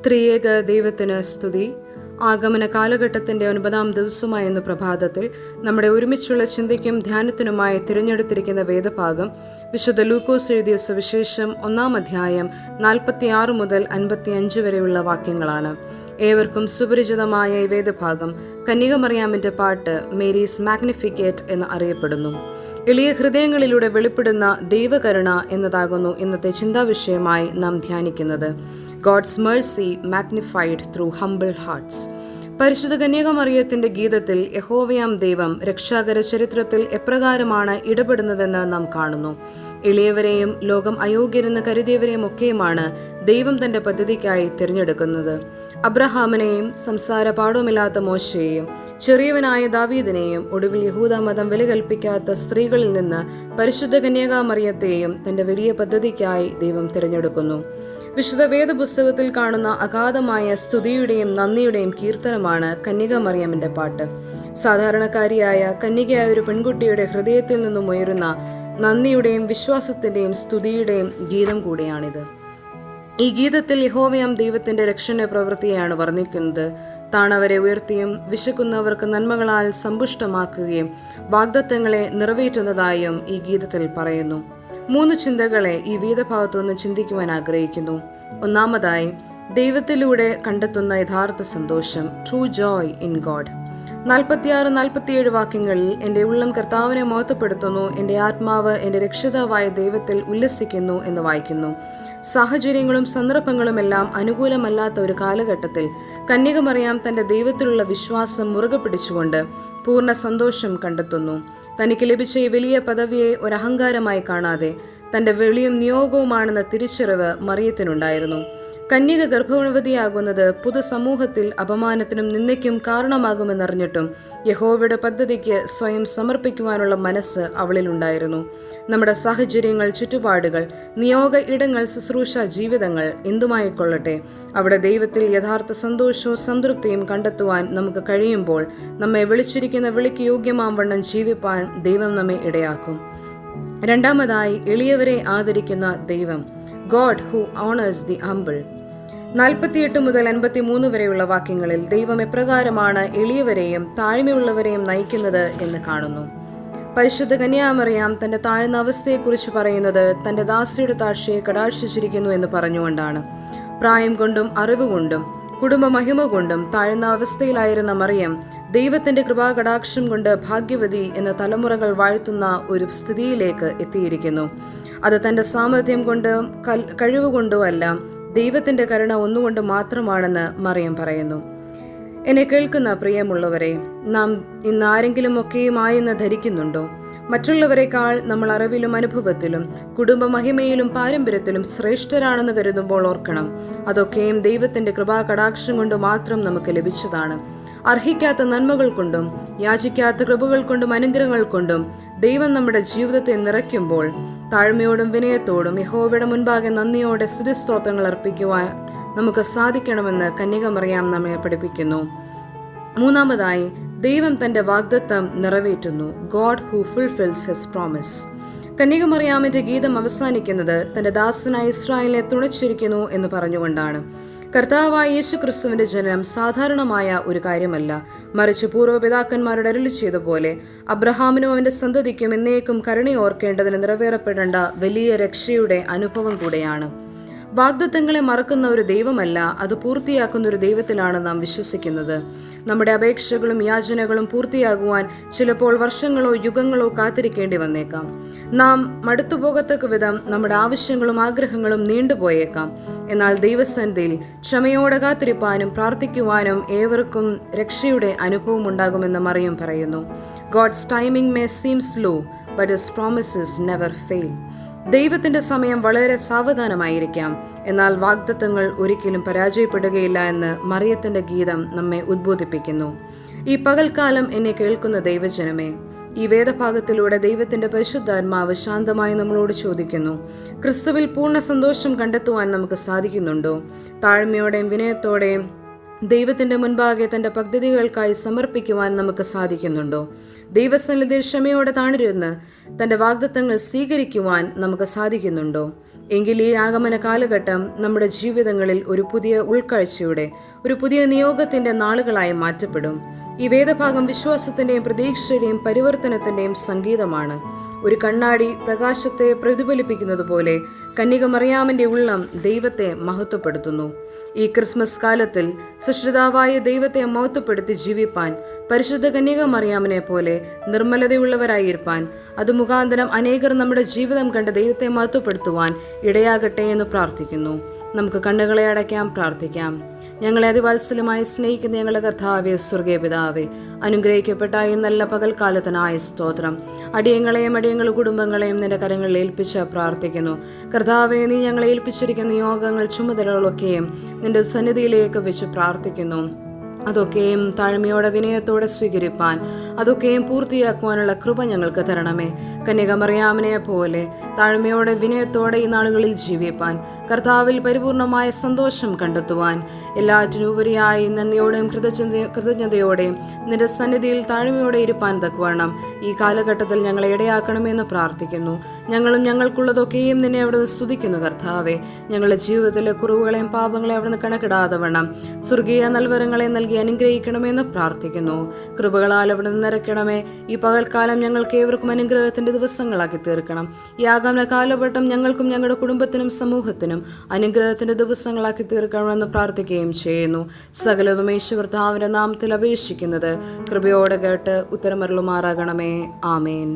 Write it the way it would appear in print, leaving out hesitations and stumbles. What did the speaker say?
ത്രിയേക ദൈവത്തിന് സ്തുതി. ആഗമന കാലഘട്ടത്തിന്റെ 9-ാം ദിവസമായ ഇന്ന് പ്രഭാതത്തിൽ നമ്മുടെ ഒരുമിച്ചുള്ള ചിന്തയ്ക്കും ധ്യാനത്തിനുമായി തിരഞ്ഞെടുത്തിരിക്കുന്ന വേദഭാഗം വിശുദ്ധ ലൂക്കോസ് എഴുതിയ സുവിശേഷം 1-ാം അധ്യായം 46 മുതൽ 55 വരെയുള്ള വാക്യങ്ങളാണ്. ഏവർക്കും സുപരിചിതമായ ഈ വേദഭാഗം കന്യകമറിയാമിന്റെ പാട്ട് മേരീസ് മാഗ്നിഫിക്കറ്റ് എന്ന് അറിയപ്പെടുന്നു. എളിയ ഹൃദയങ്ങളിലൂടെ വെളിപ്പെടുന്ന ദൈവകരുണ എന്നതാകുന്നു ഇന്നത്തെ ചിന്താവിഷയമായി നാം ധ്യാനിക്കുന്നത്. God's mercy magnified through humble hearts. പരിശുദ്ധ കന്യകമറിയത്തിന്റെ ഗീതത്തിൽ യഹോവയാം ദൈവം രക്ഷാകര ചരിത്രത്തിൽ എപ്രകാരമാണ് ഇടപെടുന്നതെന്ന് നാം കാണുന്നു. എളിയവരെയും ലോകം അയോഗ്യരെന്ന് കരുതിയവരെയും ഒക്കെയുമാണ് ദൈവം തന്റെ പദ്ധതിക്കായി തിരഞ്ഞെടുക്കുന്നത്. അബ്രഹാമിനെയും സംസാര പാഠവുമില്ലാത്ത മോശയെയും ചെറിയവനായ ദാവീദിനെയും ഒടുവിൽ യഹൂദ മതം വില കൽപ്പിക്കാത്ത സ്ത്രീകളിൽ നിന്ന് പരിശുദ്ധ കന്യകാമറിയത്തെയും തന്റെ വലിയ പദ്ധതിക്കായി ദൈവം തിരഞ്ഞെടുക്കുന്നു. വിശുദ്ധ വേദപുസ്തകത്തിൽ കാണുന്ന അഗാധമായ സ്തുതിയുടെയും നന്ദിയുടെയും കീർത്തനമാണ് കന്യകമറിയമിന്റെ പാട്ട്. സാധാരണക്കാരിയായ കന്യകയായ ഒരു പെൺകുട്ടിയുടെ ഹൃദയത്തിൽ നിന്നും ഉയരുന്ന നന്ദിയുടെയും വിശ്വാസത്തിന്റെയും സ്തുതിയുടെയും ഗീതം കൂടിയാണിത്. ഈ ഗീതത്തിൽ യഹോവയാം ദൈവത്തിന്റെ രക്ഷണ പ്രവൃത്തിയാണ് വർണ്ണിക്കുന്നത്. താണവരെ ഉയർത്തിയും വിശക്കുന്നവർക്ക് നന്മകളാൽ സമ്പുഷ്ടമാക്കുകയും വാഗ്ദത്തങ്ങളെ നിറവേറ്റുന്നതായും ഈ ഗീതത്തിൽ പറയുന്നു. 3 ചിന്തകളെ ഈ വേദഭാഗത്തുനിന്ന് ചിന്തിക്കുവാൻ ആഗ്രഹിക്കുന്നു. ഒന്നാമതായി, ദൈവത്തിലൂടെ കണ്ടെത്തുന്ന യഥാർത്ഥ സന്തോഷം, ട്രൂ ജോയ് ഇൻ ഗോഡ്. 46-47 വാക്യങ്ങളിൽ എന്റെ ഉള്ളം കർത്താവിനെ മഹത്വപ്പെടുത്തുന്നു, എന്റെ ആത്മാവ് എന്റെ രക്ഷിതാവായ ദൈവത്തിൽ ഉല്ലസിക്കുന്നു എന്ന് വായിക്കുന്നു. സാഹചര്യങ്ങളും സന്ദർഭങ്ങളുമെല്ലാം അനുകൂലമല്ലാത്ത ഒരു കാലഘട്ടത്തിൽ കന്യകമറിയാം തന്റെ ദൈവത്തിലുള്ള വിശ്വാസം മുറുകെ പിടിച്ചുകൊണ്ട് പൂർണ്ണ സന്തോഷം കണ്ടെത്തുന്നു. തനിക്ക് ലഭിച്ച ഈ വലിയ പദവിയെ ഒരു അഹങ്കാരമായി കാണാതെ തന്റെ വെളിയും നിയോഗവുമാണെന്ന തിരിച്ചറിവ് മറിയത്തിനുണ്ടായിരുന്നു. കന്യക ഗർഭവതിയാകുന്നത് പൊതുസമൂഹത്തിൽ അപമാനത്തിനും നിന്ദയ്ക്കും കാരണമാകുമെന്നറിഞ്ഞിട്ടും യഹോവയുടെ പദ്ധതിക്ക് സ്വയം സമർപ്പിക്കുവാനുള്ള മനസ്സ് അവളിലുണ്ടായിരുന്നു. നമ്മുടെ സാഹചര്യങ്ങൾ, ചുറ്റുപാടുകൾ, നിയോഗ ഇടങ്ങൾ, ശുശ്രൂഷ ജീവിതങ്ങൾ എന്തുമായിക്കൊള്ളട്ടെ, അവിടെ ദൈവത്തിൽ യഥാർത്ഥ സന്തോഷവും സംതൃപ്തിയും കണ്ടെത്തുവാൻ നമുക്ക് കഴിയുമ്പോൾ നമ്മെ വിളിച്ചിരിക്കുന്ന വിളിക്ക് യോഗ്യമാം വണ്ണം ജീവിപ്പാൻ ദൈവം നമ്മെ ഇടയാക്കും. രണ്ടാമതായി, എളിയവരെ ആദരിക്കുന്ന ദൈവം, God who honours the humble. 48 മുതൽ 53 വരെയുള്ള വാക്യങ്ങളിൽ ദൈവം എപ്രകാരമാണ് എളിയവരെയും താഴ്മയുള്ളവരെയും നയിക്കുന്നത് എന്ന് കാണുന്നു. പരിശുദ്ധ കന്യാമറിയാം തന്റെ താഴ്ന്ന അവസ്ഥയെക്കുറിച്ച് പറയുന്നത് തന്റെ ദാസിയുടെ താഴ്ചയെ കടാക്ഷിച്ചിരിക്കുന്നു എന്ന് പറഞ്ഞുകൊണ്ടാണ്. പ്രായം കൊണ്ടും അറിവുകൊണ്ടും കുടുംബ മഹിമ കൊണ്ടും താഴ്ന്ന അവസ്ഥയിലായിരുന്ന മറിയം ദൈവത്തിന്റെ കൃപാകടാക്ഷം കൊണ്ട് ഭാഗ്യവതി എന്ന തലമുറകൾ വാഴ്ത്തുന്ന ഒരു സ്ഥിതിയിലേക്ക് എത്തിയിരിക്കുന്നു. അത് തന്റെ സാമർഥ്യം കൊണ്ടോ കഴിവുകൊണ്ടോ അല്ല, ദൈവത്തിന്റെ കരുണ ഒന്നുകൊണ്ട് മാത്രമാണെന്ന് മറിയം പറയുന്നു. എന്നെ കേൾക്കുന്ന പ്രിയമുള്ളവരെ, നാം ഇന്ന് ആരെങ്കിലും ഒക്കെയുമായെന്ന് ധരിക്കുന്നുണ്ടോ? മറ്റുള്ളവരെക്കാൾ നമ്മൾ അറിവിലും അനുഭവത്തിലും കുടുംബ മഹിമയിലും പാരമ്പര്യത്തിലും ശ്രേഷ്ഠരാണെന്ന് കരുതുമ്പോൾ ഓർക്കണം, അതൊക്കെയും ദൈവത്തിന്റെ കൃപാകടാക്ഷം കൊണ്ട് മാത്രം നമുക്ക് ലഭിച്ചതാണ്. അർഹിക്കാത്ത നന്മകൾ കൊണ്ടും യാചിക്കാത്ത കൃപകൾ കൊണ്ടും അനുഗ്രഹങ്ങൾ കൊണ്ടും ദൈവം നമ്മുടെ ജീവിതത്തെ നിറയ്ക്കുമ്പോൾ താഴ്മയോടും വിനയത്തോടും യഹോവയുടെ മുൻപാകെ നന്ദിയോടെ സ്തുതിസ്തോത്രങ്ങൾ അർപ്പിക്കുവാൻ നമുക്ക് സാധിക്കണമെന്ന് കന്യകമറിയാം നമ്മെ പഠിപ്പിക്കുന്നു. മൂന്നാമതായി, ദൈവം തന്റെ വാഗ്ദത്തം നിറവേറ്റുന്നു. God who fulfils his promise. കന്യകമറിയാമിന്റെ ഗീതം അവസാനിക്കുന്നത് തന്റെ ദാസനായ ഇസ്രായേലിനെ തുണച്ചിരിക്കുന്നു എന്ന് പറഞ്ഞുകൊണ്ടാണ്. കർത്താവായ യേശുക്രിസ്തുവിന്റെ ജനനം സാധാരണമായ ഒരു കാര്യമല്ല, മറിച്ച് പൂർവ്വപിതാക്കന്മാരുടെ അരുളി ചെയ്ത പോലെ അബ്രഹാമിനും അവന്റെ സന്തതിക്കും എന്നേക്കും കരുണയോർക്കേണ്ടതിന് നിറവേറപ്പെടേണ്ട വലിയ രക്ഷയുടെ അനുഭവം കൂടെയാണ്. വാഗ്ദത്തങ്ങളെ മറക്കുന്ന ഒരു ദൈവമല്ല, അത് പൂർത്തിയാക്കുന്ന ഒരു ദൈവത്തിലാണ് നാം വിശ്വസിക്കുന്നത്. നമ്മുടെ അപേക്ഷകളും യാചനകളും പൂർത്തിയാകുവാൻ ചിലപ്പോൾ വർഷങ്ങളോ യുഗങ്ങളോ കാത്തിരിക്കേണ്ടി വന്നേക്കാം. നാം മടുത്തുപോകത്തക്ക വിധം നമ്മുടെ ആവശ്യങ്ങളും ആഗ്രഹങ്ങളും നീണ്ടുപോയേക്കാം. എന്നാൽ ദൈവസന്നിധിയിൽ ക്ഷമയോടെ കാത്തിരിപ്പാനും പ്രാർത്ഥിക്കുവാനും ഏവർക്കും രക്ഷയുടെ അനുഭവം ഉണ്ടാകുമെന്ന് മറിയം പറയുന്നു. God's timing may seem slow, but his promises never fail. ദൈവത്തിന്റെ സമയം വളരെ സാവധാനമായിരിക്കാം, എന്നാൽ വാഗ്ദത്തങ്ങൾ ഒരിക്കലും പരാജയപ്പെടുകയില്ല എന്ന് മറിയത്തിന്റെ ഗീതം നമ്മെ ഉദ്ബോധിപ്പിക്കുന്നു. ഈ പകൽക്കാലം എന്നെ കേൾക്കുന്ന ദൈവജനമേ, ഈ വേദഭാഗത്തിലൂടെ ദൈവത്തിന്റെ പരിശുദ്ധാത്മാവ് ശാന്തമായി നമ്മളോട് ചോദിക്കുന്നു, ക്രിസ്തുവിൽ പൂർണ്ണ സന്തോഷം കണ്ടെത്തുവാൻ നമുക്ക് സാധിക്കുന്നുണ്ടോ? താഴ്മയോടെയും വിനയത്തോടെയും ദൈവത്തിൻ്റെ മുൻപാകെ തൻ്റെ പദ്ധതികൾക്കായി സമർപ്പിക്കുവാൻ നമുക്ക് സാധിക്കുന്നുണ്ടോ? ദൈവസന്നിധിയിൽ ക്ഷമയോടെ താണിരുന്ന് തൻ്റെ വാഗ്ദത്തങ്ങൾ സ്വീകരിക്കുവാൻ നമുക്ക് സാധിക്കുന്നുണ്ടോ? എങ്കിൽ ഈ ആഗമന കാലഘട്ടം നമ്മുടെ ജീവിതങ്ങളിൽ ഒരു പുതിയ ഉൾക്കാഴ്ചയുടെ, ഒരു പുതിയ നിയോഗത്തിൻ്റെ നാളുകളായി മാറ്റപ്പെടും. ഈ വേദഭാഗം വിശ്വാസത്തിൻ്റെയും പ്രതീക്ഷയുടെയും പരിവർത്തനത്തിൻ്റെയും സംഗീതമാണ്. ഒരു കണ്ണാടി പ്രകാശത്തെ പ്രതിഫലിപ്പിക്കുന്നത് പോലെ കന്യക മറിയാമിൻ്റെ ഉള്ളം ദൈവത്തെ മഹത്വപ്പെടുത്തുന്നു. ഈ ക്രിസ്മസ് കാലത്തിൽ സൃഷ്ടിതാവായ ദൈവത്തെ മഹത്വപ്പെടുത്തി ജീവിപ്പാൻ, പരിശുദ്ധ കന്യക മറിയാമിനെ പോലെ നിർമ്മലതയുള്ളവരായിരിക്കാൻ, അത് മുഖാന്തരം അനേകർ നമ്മുടെ ജീവിതം കണ്ട് ദൈവത്തെ മഹത്വപ്പെടുത്തുവാൻ ഇടയാകട്ടെ എന്ന് പ്രാർത്ഥിക്കുന്നു. നമുക്ക് കണ്ണുകളെ അടയ്ക്കാം, പ്രാർത്ഥിക്കാം. ഞങ്ങളെ അതിവാത്സല്യമായി സ്നേഹിക്കുന്ന ഞങ്ങളുടെ കർത്താവേ, സ്വർഗീയ പിതാവേ, അനുഗ്രഹിക്കപ്പെട്ട ഈ നല്ല പകൽക്കാലത്തിനായ സ്തോത്രം. അടിയങ്ങളെയും അടിയങ്ങളുടെ കുടുംബങ്ങളെയും നിന്റെ കരങ്ങളിൽ ഏൽപ്പിച്ച് പ്രാർത്ഥിക്കുന്നു. കർത്താവേ, നീ ഞങ്ങളെ ഏൽപ്പിച്ചിരിക്കുന്ന നിയോഗങ്ങൾ, ചുമതലകളൊക്കെയും നിന്റെ സന്നിധിയിലേക്ക് വെച്ച് പ്രാർത്ഥിക്കുന്നു. അതൊക്കെയും താഴ്മയോടെ വിനയത്തോടെ സ്വീകരിപ്പാൻ, അതൊക്കെയും പൂർത്തിയാക്കുവാനുള്ള കൃപ ഞങ്ങൾക്ക് തരണമേ. കന്യക മറിയാമിനെ പോലെ താഴ്മയോടെ വിനയത്തോടെ ഈ നാളുകളിൽ ജീവിപ്പാൻ, കർത്താവിൽ പരിപൂർണമായ സന്തോഷം കണ്ടെത്തുവാൻ, എല്ലാറ്റിനുപരിയായി നന്ദിയോടെയും കൃതജ്ഞതയോടെയും നിന്റെ സന്നിധിയിൽ താഴ്മയോടെ ഇരുപ്പാൻ തക്കവണ്ണം ഈ കാലഘട്ടത്തിൽ ഞങ്ങളെ ഇടയാക്കണമെന്ന് പ്രാർത്ഥിക്കുന്നു. ഞങ്ങളും ഞങ്ങൾക്കുള്ളതൊക്കെയും നിന്നെ അവിടെ നിന്ന് സ്തുതിക്കുന്നു. കർത്താവെ, ഞങ്ങളുടെ ജീവിതത്തിലെ കുറവുകളെയും പാപങ്ങളെയും അവിടെ നിന്ന് കണക്കിടാതെ വണ്ണം സ്വർഗീയ നൽവരങ്ങളെ നൽകി അനുഗ്രഹിക്കണമെന്ന് പ്രാർത്ഥിക്കുന്നു. കൃപകളാൽ അവിടെ നിന്ന് നിറയ്ക്കണമേ. ഈ പകൽക്കാലം ഞങ്ങൾക്ക് ഏവർക്കും അനുഗ്രഹത്തിന്റെ ദിവസങ്ങളാക്കി തീർക്കണം. ഈ ആഗമന കാലഘട്ടം ഞങ്ങൾക്കും ഞങ്ങളുടെ കുടുംബത്തിനും സമൂഹത്തിനും അനുഗ്രഹത്തിന്റെ ദിവസങ്ങളാക്കി തീർക്കണമെന്ന് പ്രാർത്ഥിക്കുകയും ചെയ്യുന്നു. സകലതും യേശു കർത്താവിന്റെ നാമത്തിൽ അപേക്ഷിക്കുന്നത് കൃപയോടെ കേട്ട് ഉത്തരമരുളുമാറാകണമേ. ആമേൻ.